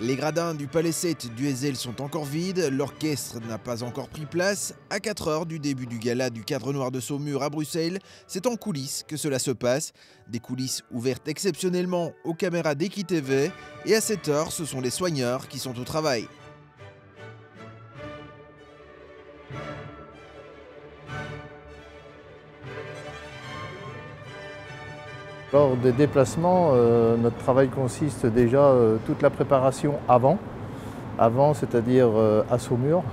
Les gradins du Palais 7 du Heysel sont encore vides, l'orchestre n'a pas encore pris place. À 4 heures du début du gala du Cadre Noir de Saumur à Bruxelles, c'est en coulisses que cela se passe. Des coulisses ouvertes exceptionnellement aux caméras d'Equi TV. Et à 7 heures, ce sont les soigneurs qui sont au travail. Lors des déplacements, notre travail consiste déjà toute la préparation avant, c'est-à-dire à Saumur,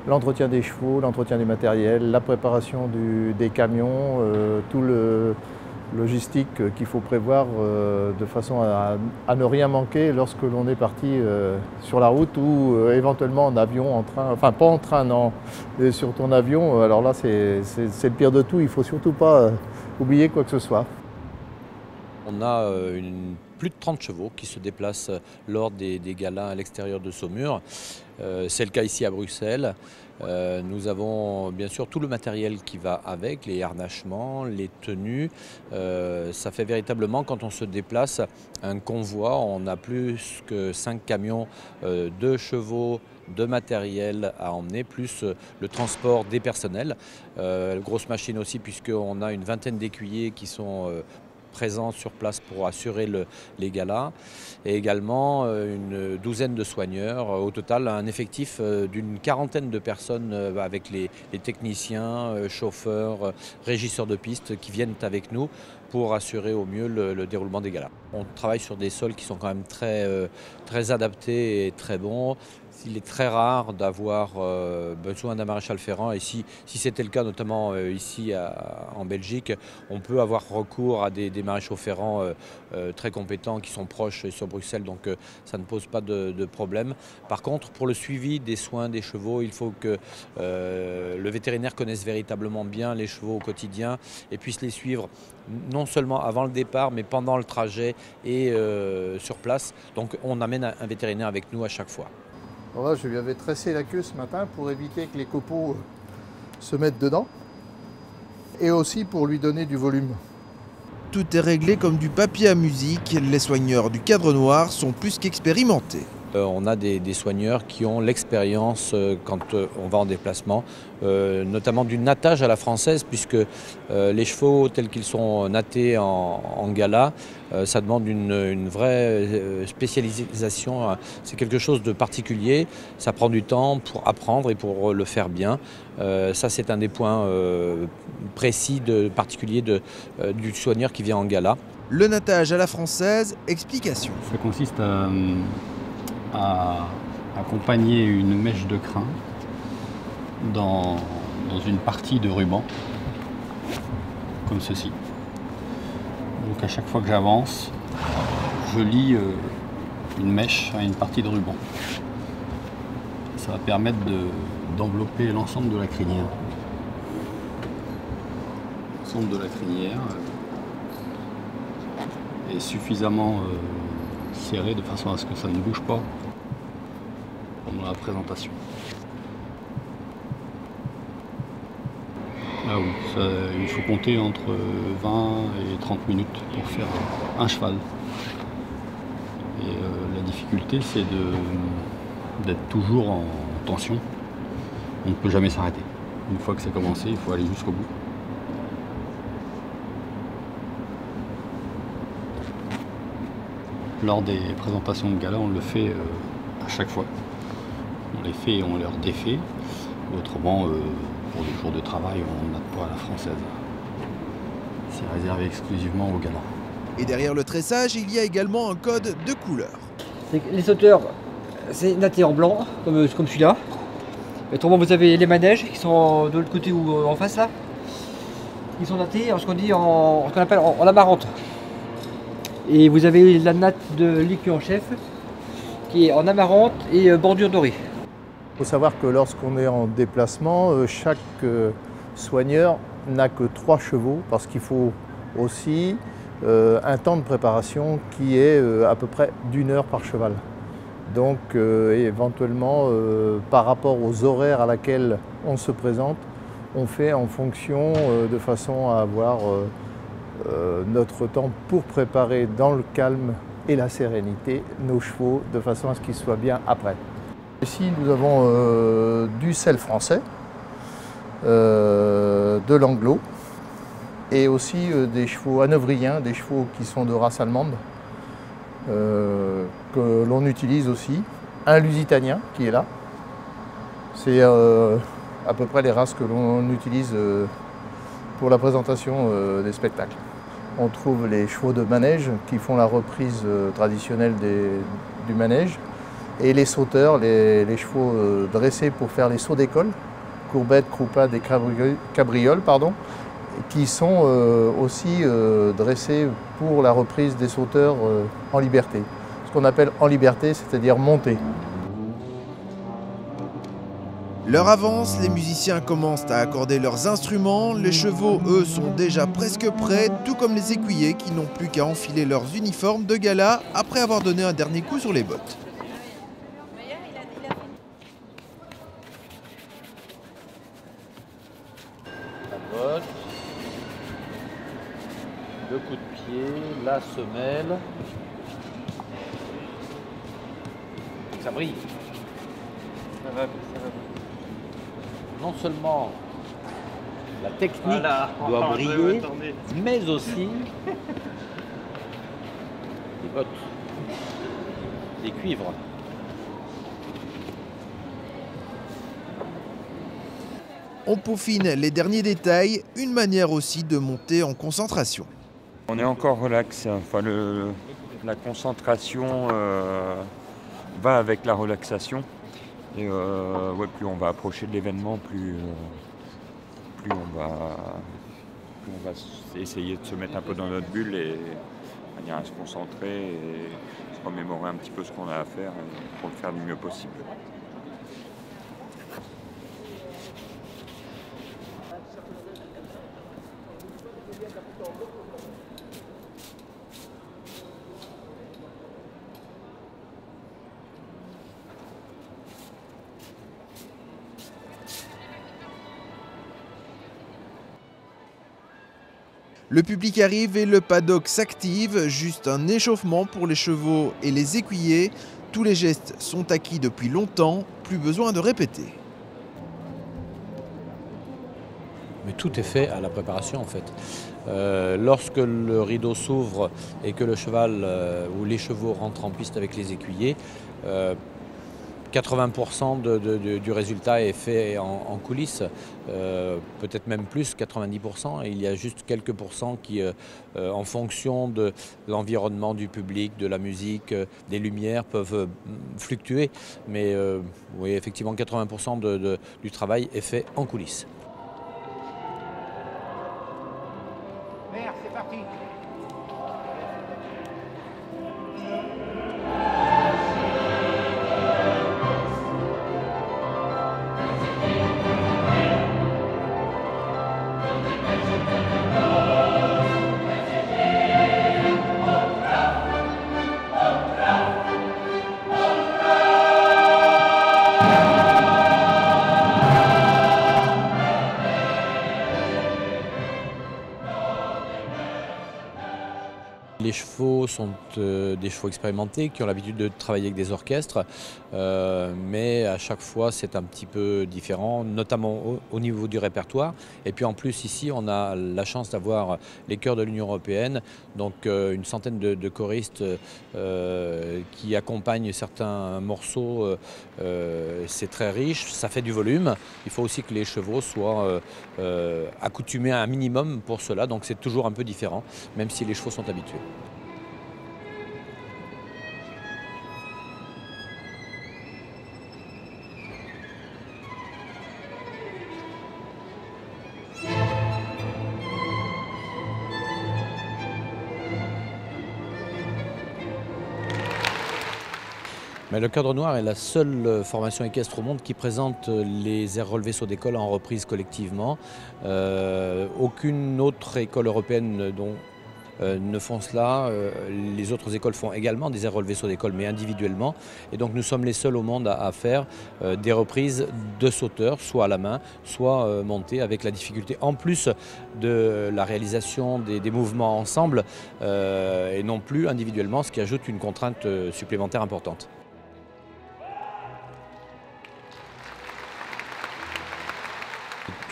l'entretien des chevaux, l'entretien du matériel, la préparation des camions, tout le logistique qu'il faut prévoir de façon à ne rien manquer lorsque l'on est parti sur la route ou éventuellement en avion, en train, enfin pas en train, non, mais sur ton avion, alors là c'est le pire de tout, il ne faut surtout pas oublier quoi que ce soit. On a plus de 30 chevaux qui se déplacent lors des galas à l'extérieur de Saumur. C'est le cas ici à Bruxelles. Nous avons bien sûr tout le matériel qui va avec, les harnachements, les tenues. Ça fait véritablement, quand on se déplace, un convoi. On a plus que 5 camions de chevaux, de matériel à emmener, plus le transport des personnels. Grosse machine aussi, puisqu'on a une vingtaine d'écuyers qui sont présents sur place pour assurer les galas, et également une douzaine de soigneurs. Au total, un effectif d'une quarantaine de personnes avec les techniciens, chauffeurs, régisseurs de piste qui viennent avec nous pour assurer au mieux le déroulement des galas. On travaille sur des sols qui sont quand même très adaptés et très bons. Il est très rare d'avoir besoin d'un maréchal ferrant, et si c'était le cas, notamment ici en Belgique, on peut avoir recours à des maréchaux ferrants très compétents qui sont proches sur Bruxelles, donc ça ne pose pas de problème. Par contre, pour le suivi des soins des chevaux, il faut que le vétérinaire connaisse véritablement bien les chevaux au quotidien et puisse les suivre non seulement avant le départ, mais pendant le trajet et sur place. Donc on amène un vétérinaire avec nous à chaque fois. Alors là, je lui avais tressé la queue ce matin pour éviter que les copeaux se mettent dedans et aussi pour lui donner du volume. Tout est réglé comme du papier à musique, les soigneurs du Cadre Noir sont plus qu'expérimentés. On a des soigneurs qui ont l'expérience quand on va en déplacement, notamment du nattage à la française, puisque les chevaux tels qu'ils sont nattés en gala, ça demande une vraie spécialisation. C'est quelque chose de particulier, ça prend du temps pour apprendre et pour le faire bien. Ça, c'est un des points précis, particuliers du soigneur qui vient en gala. Le nattage à la française, explication. Ça consiste à accompagner une mèche de crin dans une partie de ruban, comme ceci. Donc à chaque fois que j'avance, je lie une mèche à une partie de ruban. Ça va permettre d'envelopper l'ensemble de la crinière. L'ensemble de la crinière est suffisamment serré de façon à ce que ça ne bouge pas pendant la présentation. Là oui, il faut compter entre 20 et 30 minutes pour faire un cheval. Et la difficulté, c'est d'être toujours en tension. On ne peut jamais s'arrêter. Une fois que c'est commencé, il faut aller jusqu'au bout. Lors des présentations de gala, on le fait à chaque fois. On les fait et on leur défait. Autrement, pour les jours de travail, on n'a pas à la française. C'est réservé exclusivement au gala. Et derrière le tressage, il y a également un code de couleur. Les sauteurs, c'est natté en blanc, comme celui-là. Autrement, vous avez les manèges qui sont de l'autre côté ou en face là. Ils sont nattés en ce qu'on appelle en amarante. Et vous avez la natte de l'écu en chef qui est en amarante et bordure dorée. Il faut savoir que lorsqu'on est en déplacement, chaque soigneur n'a que 3 chevaux parce qu'il faut aussi un temps de préparation qui est à peu près d'1 heure par cheval. Donc éventuellement, par rapport aux horaires à laquelle on se présente, on fait en fonction de façon à avoir notre temps pour préparer dans le calme et la sérénité nos chevaux de façon à ce qu'ils soient bien après. Ici nous avons du sel français, de l'anglo et aussi des chevaux hanovriens, des chevaux qui sont de race allemande que l'on utilise aussi. Un lusitanien qui est là, c'est à peu près les races que l'on utilise pour la présentation des spectacles. On trouve les chevaux de manège qui font la reprise traditionnelle du manège et les sauteurs, les chevaux dressés pour faire les sauts d'école, courbettes, croupades et cabrioles, qui sont aussi dressés pour la reprise des sauteurs en liberté. Ce qu'on appelle en liberté, c'est-à-dire montés. L'heure avance, les musiciens commencent à accorder leurs instruments, les chevaux, eux, sont déjà presque prêts, tout comme les écuyers qui n'ont plus qu'à enfiler leurs uniformes de gala après avoir donné un dernier coup sur les bottes. La botte, le coup de pied, la semelle. Ça brille. Ça va. Non seulement la technique doit briller, mais aussi les bottes, les cuivres. On peaufine les derniers détails, une manière aussi de monter en concentration. On est encore relax, enfin, la concentration va avec la relaxation. Et plus on va approcher de l'événement, plus on va essayer de se mettre un peu dans notre bulle et de manière à se concentrer et se remémorer un petit peu ce qu'on a à faire pour le faire du mieux possible. Le public arrive et le paddock s'active, juste un échauffement pour les chevaux et les écuyers. Tous les gestes sont acquis depuis longtemps, plus besoin de répéter. Mais tout est fait à la préparation en fait. Lorsque le rideau s'ouvre et que le cheval ou les chevaux rentrent en piste avec les écuyers, 80% du résultat est fait en coulisses, peut-être même plus, 90%. Et il y a juste quelques pourcents qui, en fonction de l'environnement du public, de la musique, des lumières, peuvent fluctuer. Mais oui, effectivement, 80% du travail est fait en coulisses. Merde, c'est parti. Les chevaux sont des chevaux expérimentés qui ont l'habitude de travailler avec des orchestres, mais à chaque fois c'est un petit peu différent, notamment au niveau du répertoire. Et puis en plus ici on a la chance d'avoir les chœurs de l'Union européenne, donc une centaine de choristes qui accompagnent certains morceaux. C'est très riche, ça fait du volume. Il faut aussi que les chevaux soient accoutumés à un minimum pour cela, donc c'est toujours un peu différent, même si les chevaux sont habitués. Mais le Cadre Noir est la seule formation équestre au monde qui présente les airs relevés saut d'école en reprise collectivement. Aucune autre école européenne dont ne font cela. Les autres écoles font également des aires relevées saut d'école, mais individuellement. Et donc nous sommes les seuls au monde à faire des reprises de sauteurs, soit à la main, soit montées, avec la difficulté en plus de la réalisation des mouvements ensemble et non plus individuellement, ce qui ajoute une contrainte supplémentaire importante.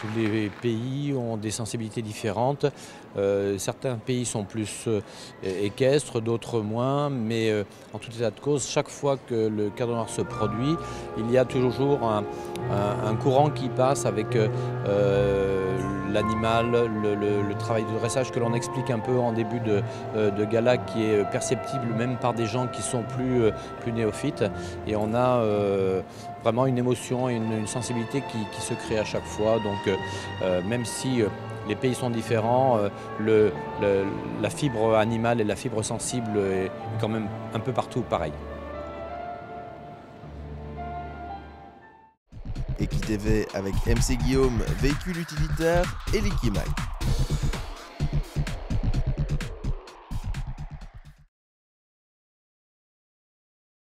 Tous les pays ont des sensibilités différentes. Certains pays sont plus équestres, d'autres moins, mais en tout état de cause, chaque fois que le cadre noir se produit, il y a toujours un courant qui passe avec l'animal, le travail de dressage que l'on explique un peu en début de gala, qui est perceptible même par des gens qui sont plus néophytes. Et on a vraiment une émotion et une sensibilité qui se crée à chaque fois. Donc même si les pays sont différents, la fibre animale et la fibre sensible est quand même un peu partout pareil. EquiTV avec MC Guillaume, véhicule utilitaire et Liquimac.